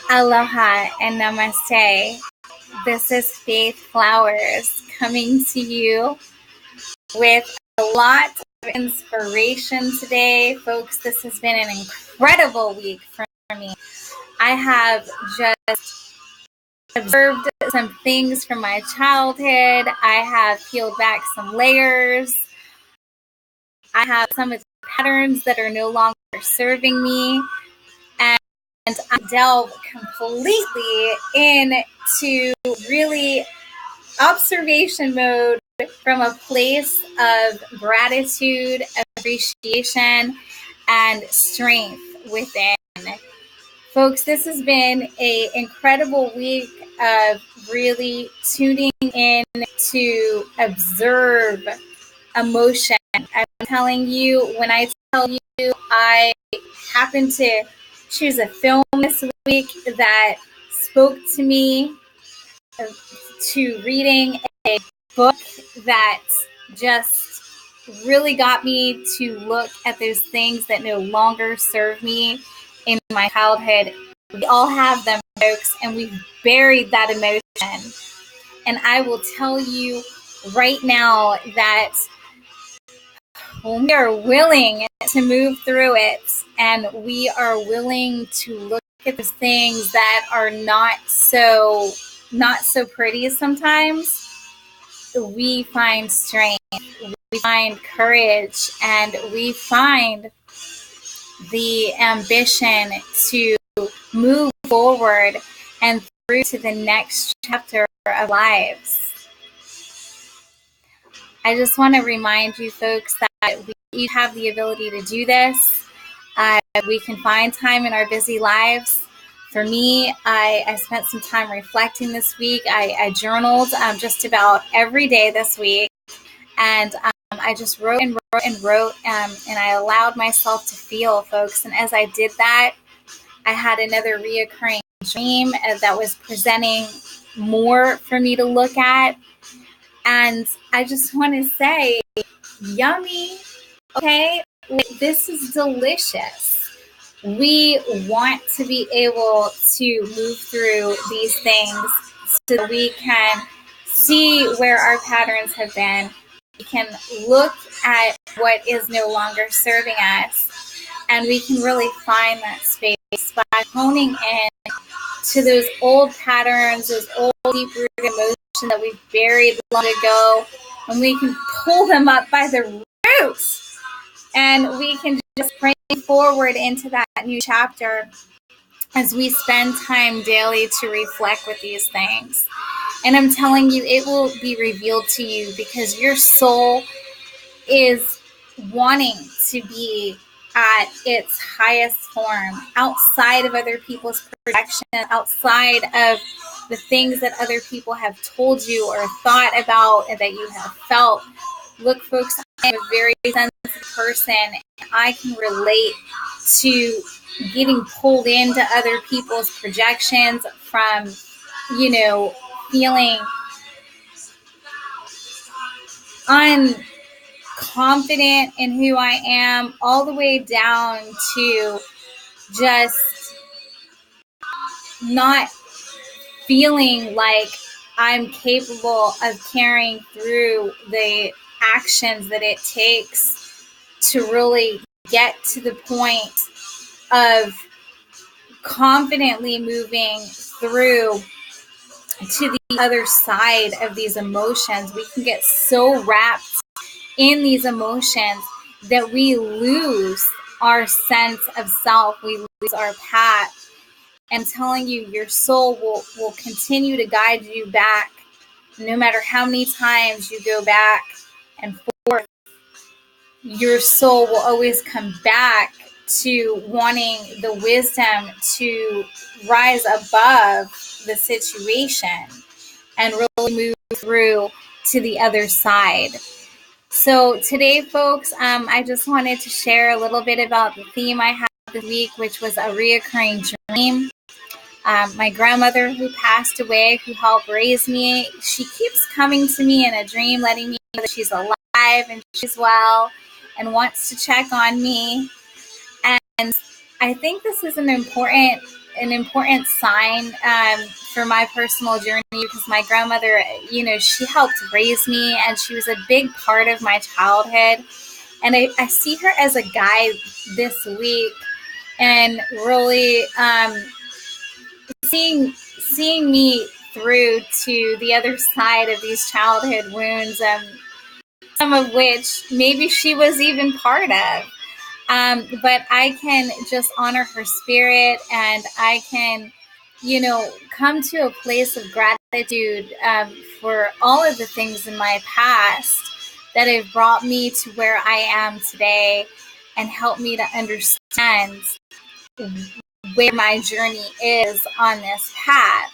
Aloha and namaste. This is Faith Flowers coming to you with a lot of inspiration today. Folks, this has been an incredible week for me. I have just observed some things from my childhood. I have peeled back some layers. I have some of the patterns that are no longer serving me. And I delve completely into really observation mode from a place of gratitude, appreciation, and strength within. Folks, this has been an incredible week of really tuning in to observe emotion. I'm telling you, when I tell you, I happen to choose a film this week that spoke to me, to reading a book that just really got me to look at those things that no longer serve me in my childhood. We all have them, folks, and we've buried that emotion. And I will tell you right now that when we are willing to move through it and we are willing to look at the things that are not so pretty sometimes, we find strength, we find courage, and we find the ambition to move forward and through to the next chapter of lives. I just want to remind you folks that we each have the ability to do this. We can find time in our busy lives. For me, I spent some time reflecting this week. I journaled just about every day this week. And I just wrote and I allowed myself to feel, folks. And as I did that, I had another reoccurring dream that was presenting more for me to look at. And I just want to say, yummy, okay? This is delicious. We want to be able to move through these things so that we can see where our patterns have been. We can look at what is no longer serving us, and we can really find that space by honing in to those old patterns, those old deep-rooted emotions that we've buried long ago, and we can pull them up by the roots, and we can just bring forward into that new chapter as we spend time daily to reflect with these things. And I'm telling you, it will be revealed to you because your soul is wanting to be at its highest form, outside of other people's projection, outside of the things that other people have told you or thought about and that you have felt. Look, folks, I'm a very sensitive person, and I can relate to getting pulled into other people's projections from, feeling unconfident in who I am, all the way down to just not feeling like I'm capable of carrying through the actions that it takes to really get to the point of confidently moving through to the other side of these emotions. We can get so wrapped in these emotions that we lose our sense of self. We lose our path. I'm telling you, your soul will continue to guide you back. No matter how many times you go back and forth, your soul will always come back to wanting the wisdom to rise above the situation and really move through to the other side. So today, folks, I just wanted to share a little bit about the theme I had this week, which was a reoccurring dream. My grandmother, who passed away, who helped raise me, she keeps coming to me in a dream, letting me know that she's alive and she's well and wants to check on me. And I think this is an important an important sign for my personal journey, because my grandmother, she helped raise me, and she was a big part of my childhood. And I see her as a guide this week, and really seeing me through to the other side of these childhood wounds, some of which maybe she was even part of. But I can just honor her spirit, and I can, come to a place of gratitude for all of the things in my past that have brought me to where I am today and helped me to understand where my journey is on this path.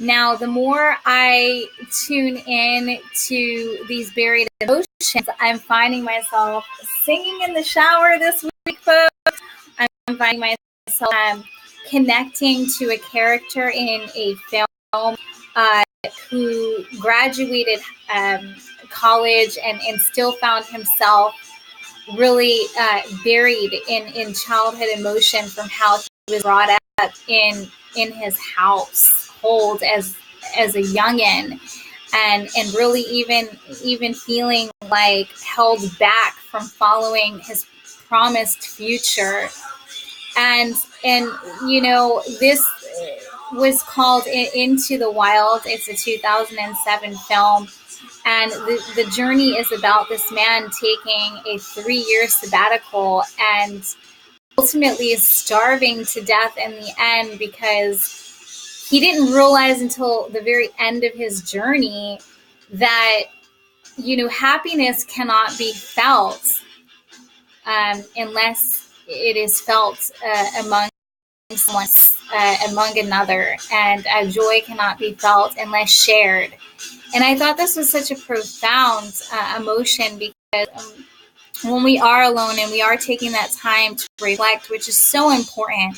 Now, the more I tune in to these buried emotions, I'm finding myself singing in the shower this week, folks. I'm finding myself connecting to a character in a film who graduated college and still found himself really buried in childhood emotion from how he was brought up in his household as a youngin, and really even feeling like held back from following his promised future. And this was called Into the Wild. It's a 2007 film. And the journey is about this man taking a 3-year sabbatical and ultimately starving to death in the end, because he didn't realize until the very end of his journey that, happiness cannot be felt unless it is felt among someone, among another. And joy cannot be felt unless shared. And I thought this was such a profound emotion, because when we are alone and we are taking that time to reflect, which is so important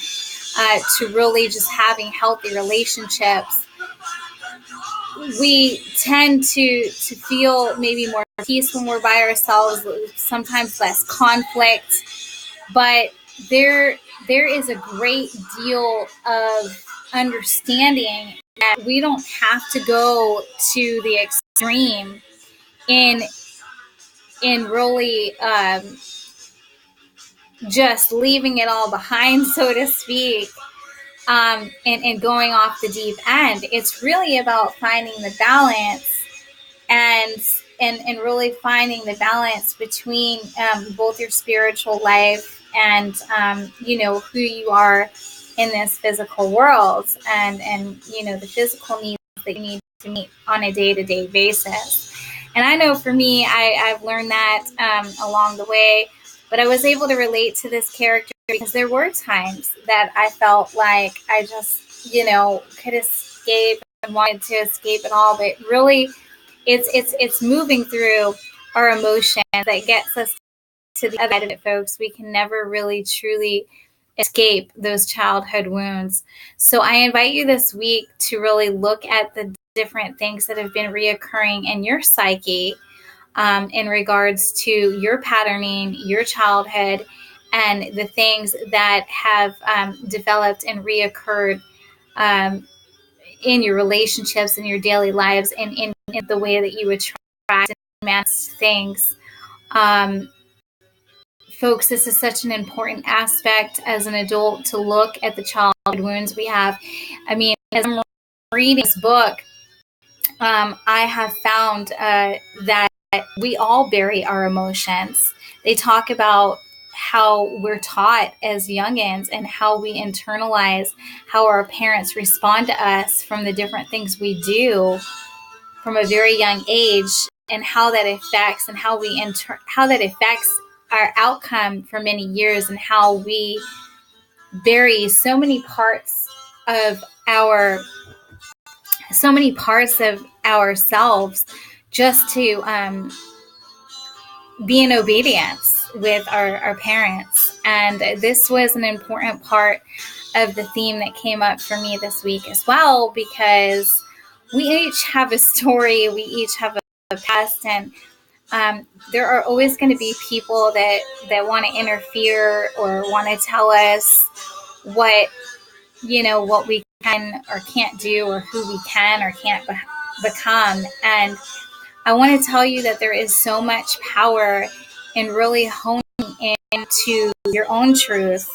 to really just having healthy relationships, we tend to feel maybe more peace when we're by ourselves, sometimes less conflict. But there is a great deal of understanding that we don't have to go to the extreme in really just leaving it all behind, so to speak, and going off the deep end. It's really about finding the balance, and really finding the balance between both your spiritual life and who you are in this physical world, and the physical needs that you need to meet on a day-to-day basis. And I know for me, I've learned that along the way, but I was able to relate to this character because there were times that I felt like I just could escape and wanted to escape it all, but really it's moving through our emotions that gets us to the other side of it, folks. We can never really truly escape those childhood wounds. So I invite you this week to really look at the different things that have been reoccurring in your psyche in regards to your patterning, your childhood, and the things that have developed and reoccurred in your relationships, in your daily lives, and in the way that you attract and manifest things. Folks, this is such an important aspect as an adult to look at the childhood wounds we have. I mean, as I'm reading this book, I have found that we all bury our emotions. They talk about how we're taught as youngins and how we internalize how our parents respond to us from the different things we do from a very young age, and how that affects and how that affects our outcome for many years, and how we bury so many parts of ourselves just to be in obedience with our parents. And this was an important part of the theme that came up for me this week as well, because we each have a story, we each have a past, and there are always going to be people that want to interfere or want to tell us what what we can or can't do, or who we can or can't become. And I want to tell you that there is so much power in really honing into your own truth,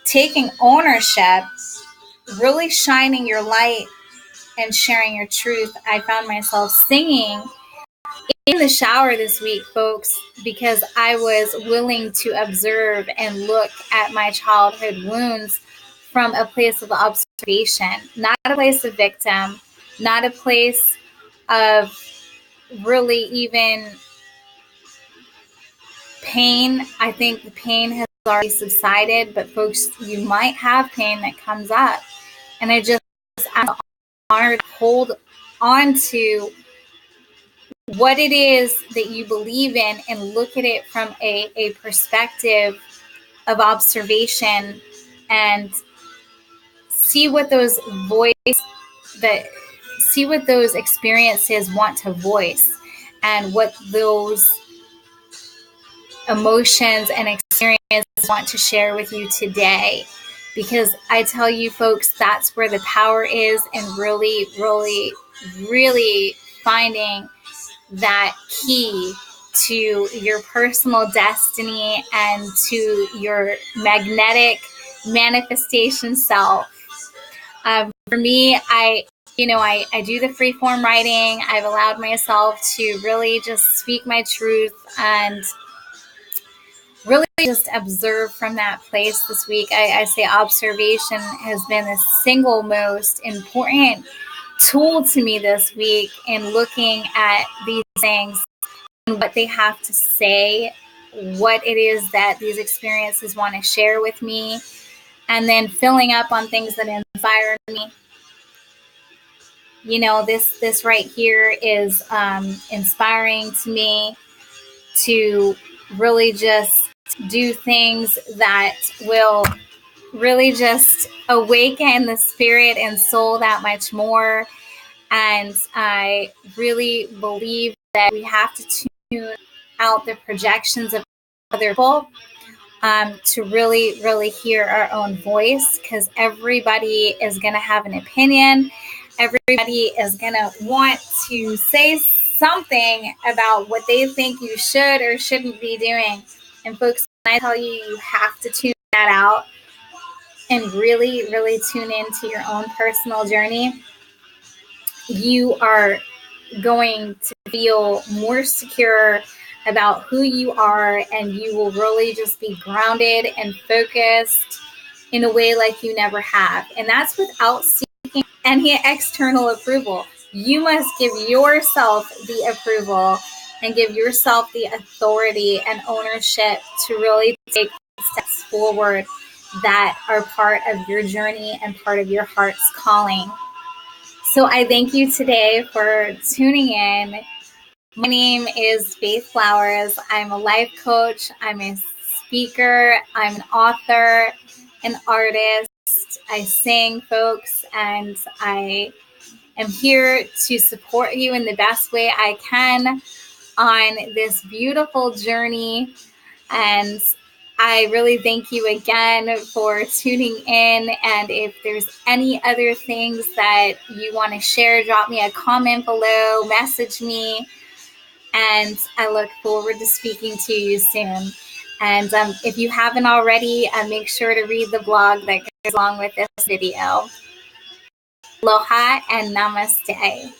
taking ownership, really shining your light and sharing your truth. I found myself singing in the shower this week, folks, because I was willing to observe and look at my childhood wounds from a place of observation, not a place of victim, not a place of really even pain. I think the pain has already subsided, but folks, you might have pain that comes up. And I just am honored to hold on to what it is that you believe in and look at it from a perspective of observation, and see what those see what those experiences want to voice, and what those emotions and experiences want to share with you today. Because I tell you, folks, that's where the power is, and really, really, really finding that key to your personal destiny and to your magnetic manifestation self. For me, I do the free form writing. I've allowed myself to really just speak my truth and really just observe from that place this week. I say observation has been the single most important tool to me this week in looking at these things and what they have to say, what it is that these experiences want to share with me, and then filling up on things that inspire me. This right here is inspiring to me to really just do things that will really just awaken the spirit and soul that much more. And I really believe that we have to tune out the projections of other people to really, really hear our own voice, because everybody is going to have an opinion. Everybody is going to want to say something about what they think you should or shouldn't be doing. And folks, when I tell you, you have to tune that out and really, really tune into your own personal journey, you are going to feel more secure about who you are, and you will really just be grounded and focused in a way like you never have. And that's without seeking any external approval. You must give yourself the approval and give yourself the authority and ownership to really take steps forward that are part of your journey and part of your heart's calling. So I thank you today for tuning in. My name is Faith Flowers. I'm a life coach. I'm a speaker. I'm an author, an artist. I sing, folks, and I am here to support you in the best way I can on this beautiful journey. And I really thank you again for tuning in. And if there's any other things that you want to share, drop me a comment below, message me. And I look forward to speaking to you soon. And if you haven't already, make sure to read the blog that goes along with this video. Aloha and namaste.